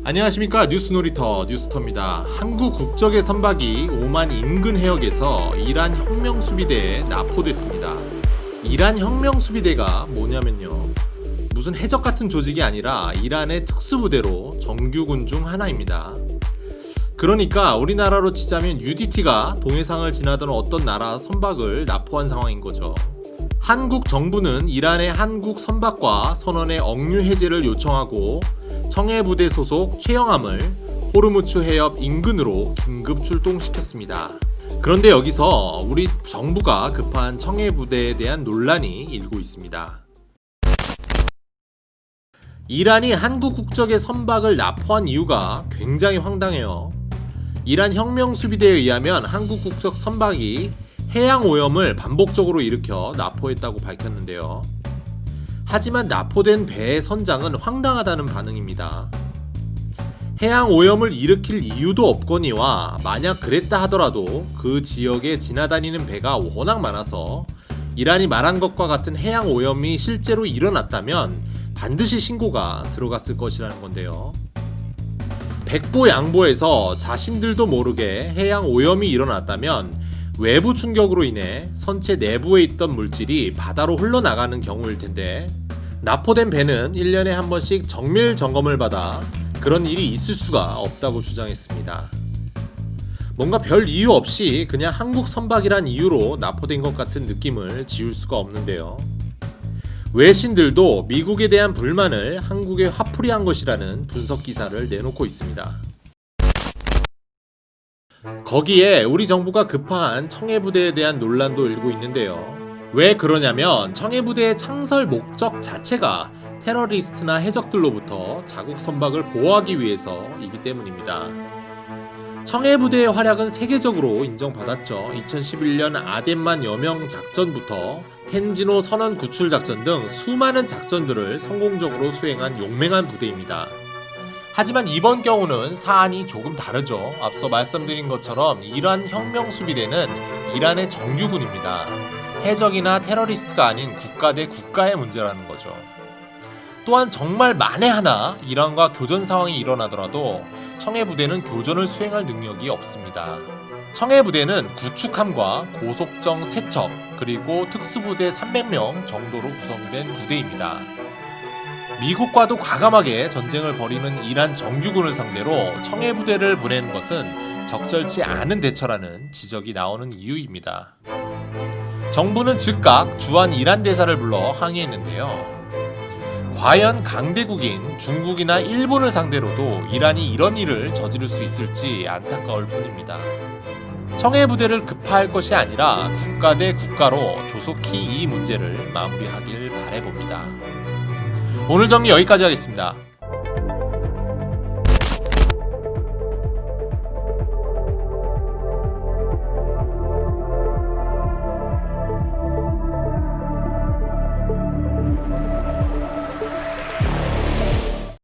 안녕하십니까. 뉴스놀이터 뉴스터입니다. 한국 국적의 선박이 오만 인근 해역에서 이란 혁명수비대에 납포됐습니다. 이란 혁명수비대가 뭐냐면요, 무슨 해적 같은 조직이 아니라 이란의 특수부대로 정규군 중 하나입니다. 그러니까 우리나라로 치자면 UDT가 동해상을 지나던 어떤 나라 선박을 납포한 상황인 거죠. 한국 정부는 이란의 한국 선박과 선원의 억류 해제를 요청하고 청해부대 소속 최영함을 호르무즈 해협 인근으로 긴급 출동시켰습니다. 그런데 여기서 우리 정부가 급한 청해부대에 대한 논란이 일고 있습니다. 이란이 한국 국적의 선박을 납포한 이유가 굉장히 황당해요. 이란 혁명수비대에 의하면 한국 국적 선박이 해양 오염을 반복적으로 일으켜 납포했다고 밝혔는데요. 하지만 납포된 배의 선장은 황당하다는 반응입니다. 해양 오염을 일으킬 이유도 없거니와 만약 그랬다 하더라도 그 지역에 지나다니는 배가 워낙 많아서 이란이 말한 것과 같은 해양 오염이 실제로 일어났다면 반드시 신고가 들어갔을 것이라는 건데요. 백보양보에서 자신들도 모르게 해양 오염이 일어났다면 외부 충격으로 인해 선체 내부에 있던 물질이 바다로 흘러나가는 경우일 텐데, 납포된 배는 1년에 한 번씩 정밀 점검을 받아 그런 일이 있을 수가 없다고 주장했습니다. 뭔가 별 이유 없이 그냥 한국 선박이란 이유로 납포된 것 같은 느낌을 지울 수가 없는데요. 외신들도 미국에 대한 불만을 한국에 화풀이한 것이라는 분석 기사를 내놓고 있습니다. 거기에 우리 정부가 급한 청해부대에 대한 논란도 일고 있는데요. 왜 그러냐면 청해부대의 창설 목적 자체가 테러리스트나 해적들로부터 자국 선박을 보호하기 위해서이기 때문입니다. 청해부대의 활약은 세계적으로 인정받았죠. 2011년 아덴만 여명 작전부터 텐지노 선원 구출 작전 등 수많은 작전들을 성공적으로 수행한 용맹한 부대입니다. 하지만 이번 경우는 사안이 조금 다르죠. 앞서 말씀드린 것처럼 이란 혁명수비대는 이란의 정규군입니다. 해적이나 테러리스트가 아닌 국가 대 국가의 문제라는 거죠. 또한 정말 만에 하나 이란과 교전 상황이 일어나더라도 청해부대는 교전을 수행할 능력이 없습니다. 청해부대는 구축함과 고속정 3척 그리고 특수부대 300명 정도로 구성된 부대입니다. 미국과도 과감하게 전쟁을 벌이는 이란 정규군을 상대로 청해부대를 보내는 것은 적절치 않은 대처라는 지적이 나오는 이유입니다. 정부는 즉각 주한 이란 대사를 불러 항의했는데요. 과연 강대국인 중국이나 일본을 상대로도 이란이 이런 일을 저지를 수 있을지 안타까울 뿐입니다. 청해부대를 급파할 것이 아니라 국가 대 국가로 조속히 이 문제를 마무리하길 바라봅니다. 오늘 정리 여기까지 하겠습니다.